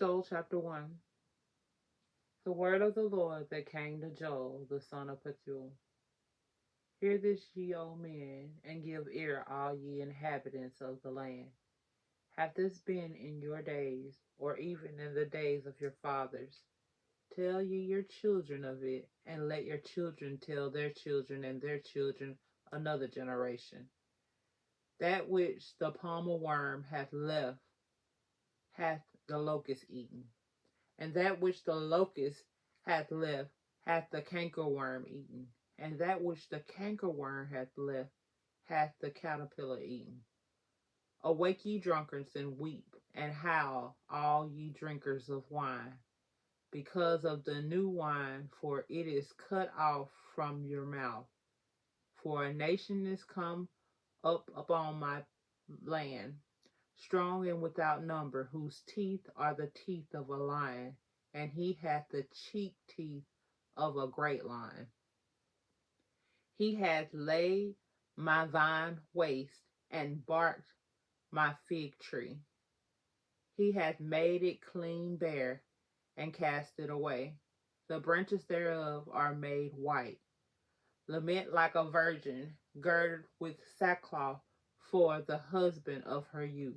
Joel chapter 1. The word of the Lord that came to Joel, the son of Pethuel. Hear this, ye old men, and give ear, all ye inhabitants of the land. Hath this been in your days, or even in the days of your fathers? Tell ye your children of it, and let your children tell their children and their children another generation. That which the palmer worm hath left hath the locust eaten, and that which the locust hath left hath the cankerworm eaten, and that which the cankerworm hath left hath the caterpillar eaten. Awake, ye drunkards, and weep, and howl, all ye drinkers of wine, because of the new wine, for it is cut off from your mouth. For a nation is come up upon my land, strong and without number, whose teeth are the teeth of a lion, and he hath the cheek teeth of a great lion. He hath laid my vine waste, and barked my fig tree. He hath made it clean bare, and cast it away. The branches thereof are made white. Lament like a virgin, girded with sackcloth for the husband of her youth.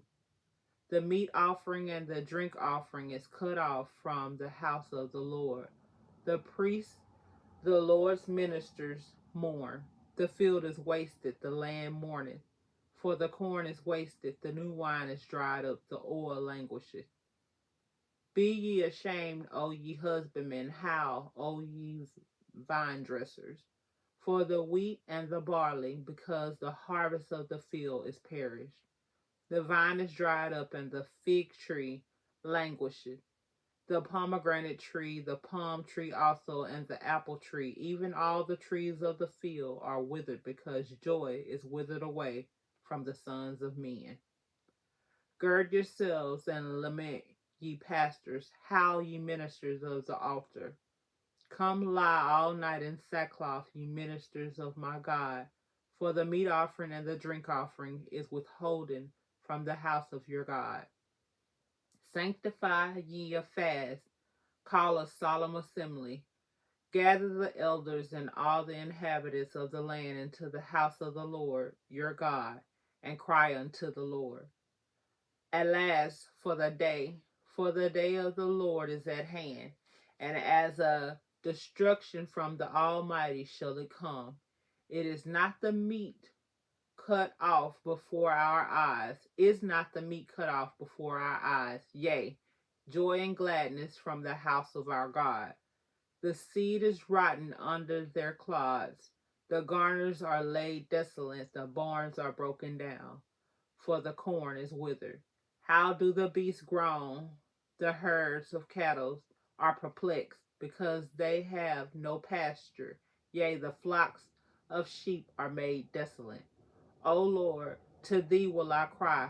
The meat offering and the drink offering is cut off from the house of the Lord. The priests, the Lord's ministers, mourn. The field is wasted, the land mourneth. For the corn is wasted, the new wine is dried up, the oil languisheth. Be ye ashamed, O ye husbandmen, howl, O ye vine dressers, for the wheat and the barley, because the harvest of the field is perished. The vine is dried up, and the fig tree languisheth. The pomegranate tree, the palm tree also, and the apple tree, even all the trees of the field are withered, because joy is withered away from the sons of men. Gird yourselves and lament, ye pastors, howl, ye ministers of the altar. Come lie all night in sackcloth, ye ministers of my God, for the meat offering and the drink offering is withholden from the house of your God. Sanctify ye a fast, call a solemn assembly. Gather the elders and all the inhabitants of the land into the house of the Lord your God, and cry unto the Lord. Alas, for the day of the Lord is at hand, and as a destruction from the Almighty shall it come. It is not the meat cut off before our eyes, is not the meat cut off before our eyes, yea, joy and gladness from the house of our God. The seed is rotten under their clods, the garners are laid desolate, the barns are broken down, for the corn is withered. How do the beasts groan? The herds of cattle are perplexed, because they have no pasture. Yea, the flocks of sheep are made desolate. O Lord, to thee will I cry,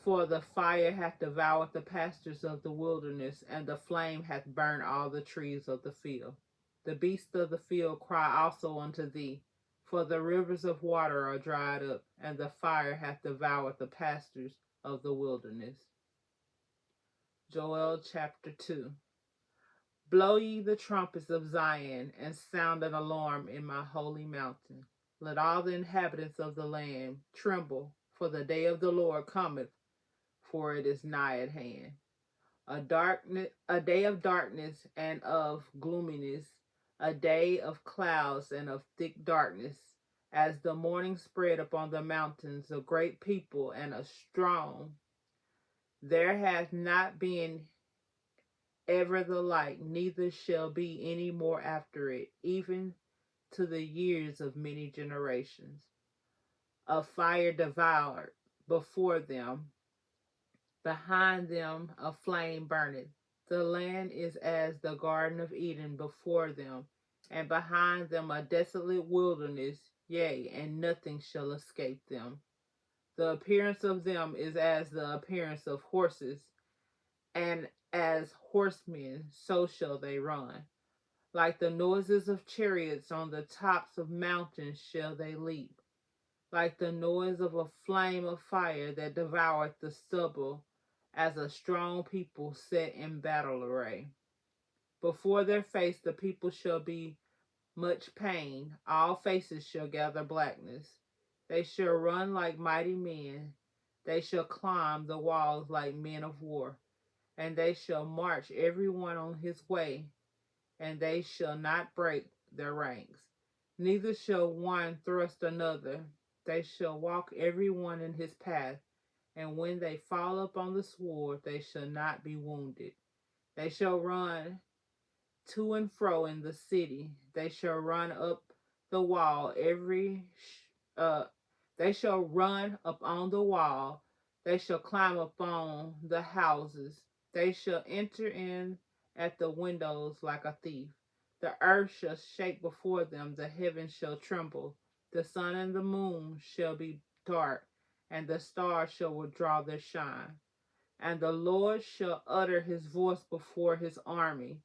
for the fire hath devoured the pastures of the wilderness, and the flame hath burned all the trees of the field. The beasts of the field cry also unto thee, for the rivers of water are dried up, and the fire hath devoured the pastures of the wilderness. Joel chapter 2. Blow ye the trumpets of Zion, and sound an alarm in my holy mountain. Let all the inhabitants of the land tremble, for the day of the Lord cometh, for it is nigh at hand. A day of darkness and of gloominess, a day of clouds and of thick darkness, as the morning spread upon the mountains, a great people and a strong. There hath not been ever the like, neither shall be any more after it, even to the years of many generations. A fire devoured before them, behind them a flame burneth. The land is as the Garden of Eden before them, and behind them a desolate wilderness, yea, and nothing shall escape them. The appearance of them is as the appearance of horses, and as horsemen, so shall they run. Like the noises of chariots on the tops of mountains shall they leap. Like the noise of a flame of fire that devoureth the stubble, as a strong people set in battle array. Before their face the people shall be much pain, all faces shall gather blackness. They shall run like mighty men, they shall climb the walls like men of war, and they shall march every one on his way, and they shall not break their ranks. Neither shall one thrust another, they shall walk every one in his path, and when they fall upon the sword, they shall not be wounded. They shall run to and fro in the city. They shall run up the wall uh they shall run up on the wall. They shall climb upon the houses. They shall enter in at the windows like a thief. The earth shall shake before them, the heavens shall tremble. The sun and the moon shall be dark, and the stars shall withdraw their shine. And the Lord shall utter his voice before his army,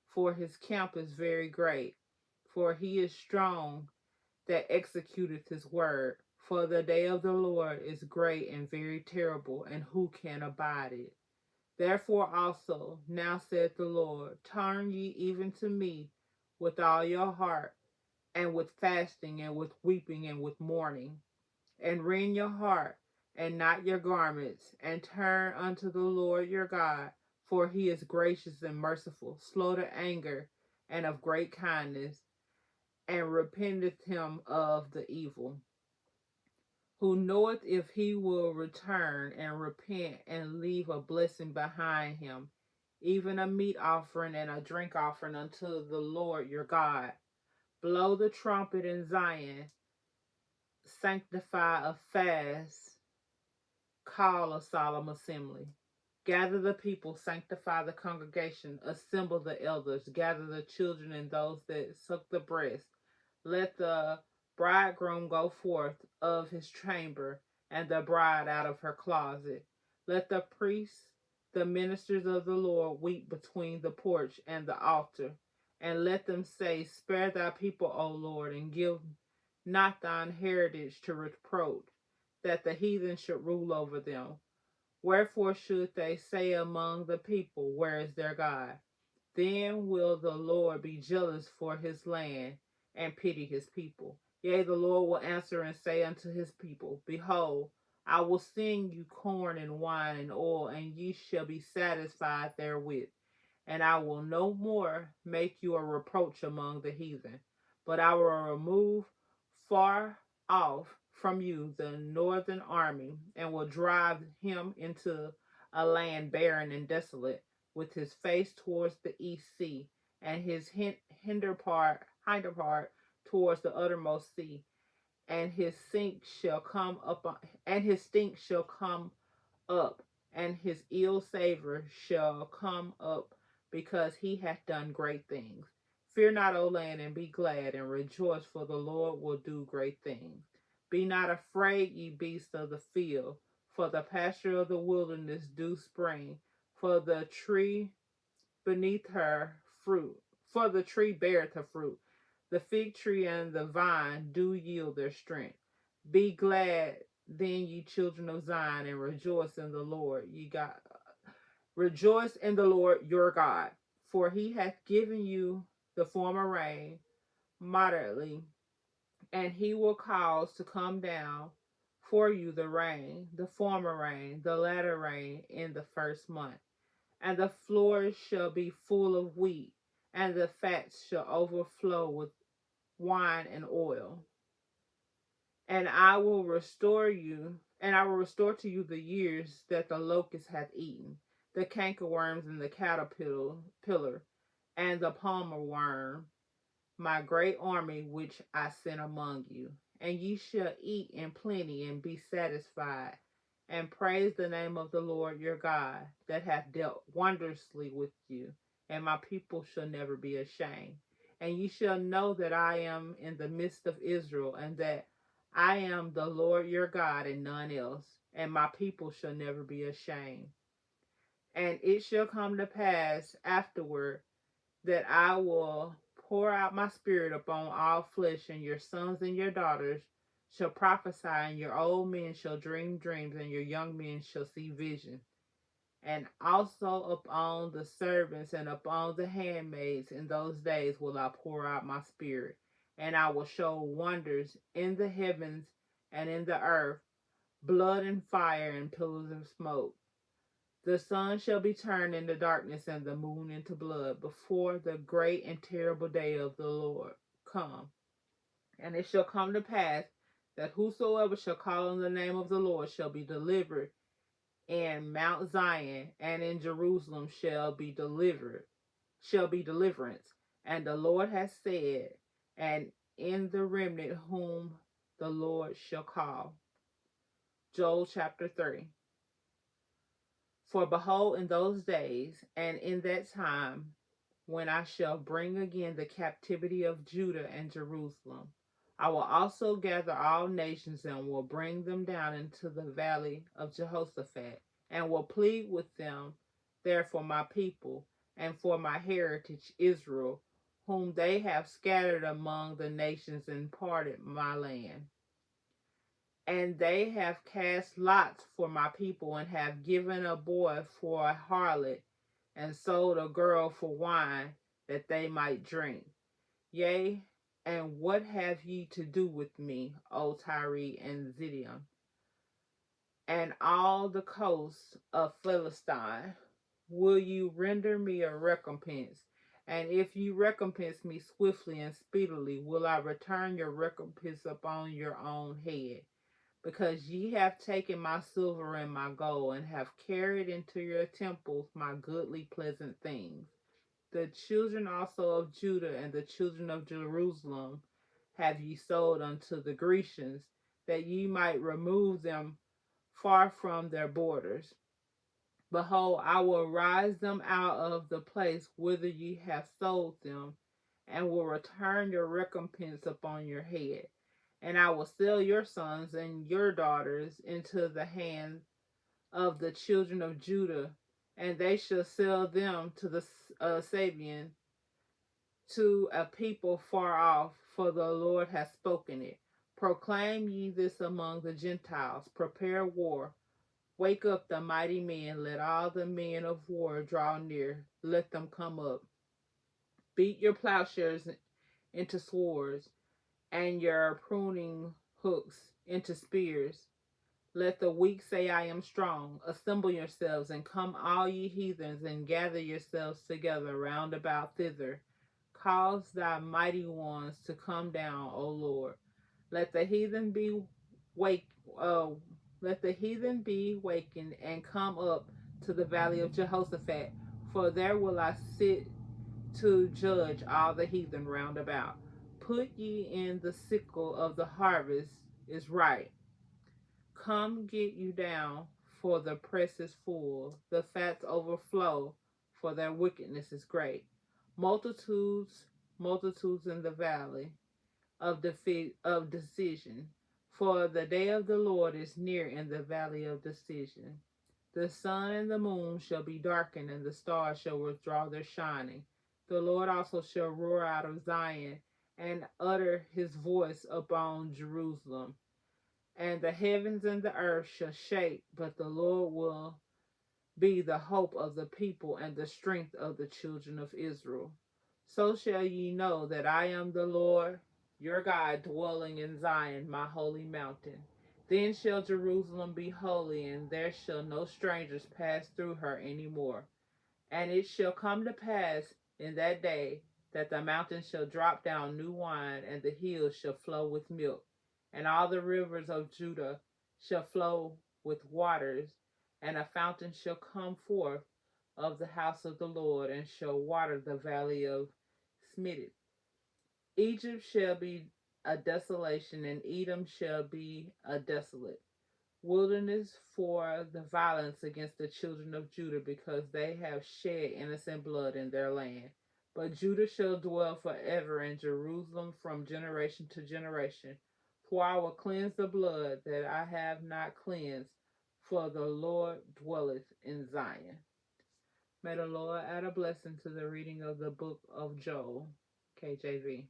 for his camp is very great. For he is strong that executeth his word. For the day of the Lord is great and very terrible, and who can abide it? Therefore also, now saith the Lord, turn ye even to me with all your heart, and with fasting, and with weeping, and with mourning, and rend your heart and not your garments, and turn unto the Lord your God, for he is gracious and merciful, slow to anger, and of great kindness, and repenteth him of the evil. Who knoweth if he will return and repent and leave a blessing behind him, even a meat offering and a drink offering unto the Lord your God. Blow the trumpet in Zion, sanctify a fast, call a solemn assembly. Gather the people, sanctify the congregation, assemble the elders, gather the children and those that suck the breast. Let the bridegroom go forth of his chamber, and the bride out of her closet. Let the priests, the ministers of the Lord, weep between the porch and the altar. And let them say, spare thy people, O Lord, and give not thine heritage to reproach, that the heathen should rule over them. Wherefore should they say among the people, where is their God? Then will the Lord be jealous for his land and pity his people. Yea, the Lord will answer and say unto his people, behold, I will send you corn and wine and oil, and ye shall be satisfied therewith. And I will no more make you a reproach among the heathen, but I will remove far off from you the northern army, and will drive him into a land barren and desolate, with his face towards the east sea, and his hinder part towards the uttermost sea, and his stink shall come up, and his stink shall come up, and his ill savor shall come up, because he hath done great things. Fear not, O land, and be glad, and rejoice, for the Lord will do great things. Be not afraid, ye beasts of the field, for the pasture of the wilderness do spring, for the tree beneath her fruit, for the tree beareth her fruit. The fig tree and the vine do yield their strength. Be glad then, ye children of Zion, and rejoice in the Lord, ye God. Rejoice in the Lord your God, for he hath given you the former rain moderately, and he will cause to come down for you the rain, the former rain, the latter rain in the first month. And the floors shall be full of wheat, and the fats shall overflow with wine and oil. And I will restore to you the years that the locust hath eaten, the cankerworms and the caterpillar, and the palmer worm, my great army which I sent among you. And ye shall eat in plenty and be satisfied, and praise the name of the Lord your God, that hath dealt wondrously with you, and my people shall never be ashamed. And ye shall know that I am in the midst of Israel, and that I am the Lord your God, and none else, and my people shall never be ashamed. And it shall come to pass afterward that I will pour out my spirit upon all flesh, and your sons and your daughters shall prophesy, and your old men shall dream dreams, and your young men shall see visions. And also upon the servants and upon the handmaids in those days will I pour out my spirit, and I will show wonders in the heavens and in the earth, blood and fire and pillars of smoke. The sun shall be turned into darkness and the moon into blood before the great and terrible day of the Lord come. And it shall come to pass that whosoever shall call on the name of the Lord shall be delivered. In Mount Zion and in Jerusalem shall be deliverance. And the Lord has said, and in the remnant whom the Lord shall call. Joel chapter 3. For behold, in those days and in that time, when I shall bring again the captivity of Judah and Jerusalem, I will also gather all nations and will bring them down into the valley of Jehoshaphat, and will plead with them there for my people and for my heritage Israel, whom they have scattered among the nations and parted my land. And they have cast lots for my people, and have given a boy for a harlot, and sold a girl for wine, that they might drink. Yea, and what have ye to do with me, O Tyre and Zidon, and all the coasts of Philistine? Will you render me a recompense? And if you recompense me swiftly and speedily, will I return your recompense upon your own head? Because ye have taken my silver and my gold, and have carried into your temples my goodly pleasant things. The children also of Judah and the children of Jerusalem have ye sold unto the Grecians, that ye might remove them far from their borders. Behold, I will rise them out of the place whither ye have sold them, and will return your recompense upon your head. And I will sell your sons and your daughters into the hand of the children of Judah, and they shall sell them to the Sabian, to a people far off, for the Lord hath spoken it. Proclaim ye this among the Gentiles, prepare war. Wake up the mighty men, let all the men of war draw near, let them come up. Beat your plowshares into swords, and your pruning hooks into spears. Let the weak say, I am strong. Assemble yourselves, and come all ye heathens, and gather yourselves together round about thither. Cause thy mighty ones to come down, O Lord. Let the heathen be wake. Let the heathen be wakened, and come up to the valley of Jehoshaphat. For there will I sit to judge all the heathen round about. Put ye in the sickle of the harvest is right. Come get you down, for the press is full, the fats overflow, for their wickedness is great. Multitudes, multitudes in the valley of decision, for the day of the Lord is near in the valley of decision. The sun and the moon shall be darkened, and the stars shall withdraw their shining. The Lord also shall roar out of Zion, and utter his voice upon Jerusalem. And the heavens and the earth shall shake, but the Lord will be the hope of the people and the strength of the children of Israel. So shall ye know that I am the Lord your God, dwelling in Zion, my holy mountain. Then shall Jerusalem be holy, and there shall no strangers pass through her any more. And it shall come to pass in that day that the mountains shall drop down new wine, and the hills shall flow with milk, and all the rivers of Judah shall flow with waters, and a fountain shall come forth of the house of the Lord, and shall water the valley of Smitted. Egypt shall be a desolation, and Edom shall be a desolate wilderness for the violence against the children of Judah, because they have shed innocent blood in their land. But Judah shall dwell forever, and Jerusalem from generation to generation. For I will cleanse the blood that I have not cleansed, for the Lord dwelleth in Zion. May the Lord add a blessing to the reading of the Book of Joel KJV.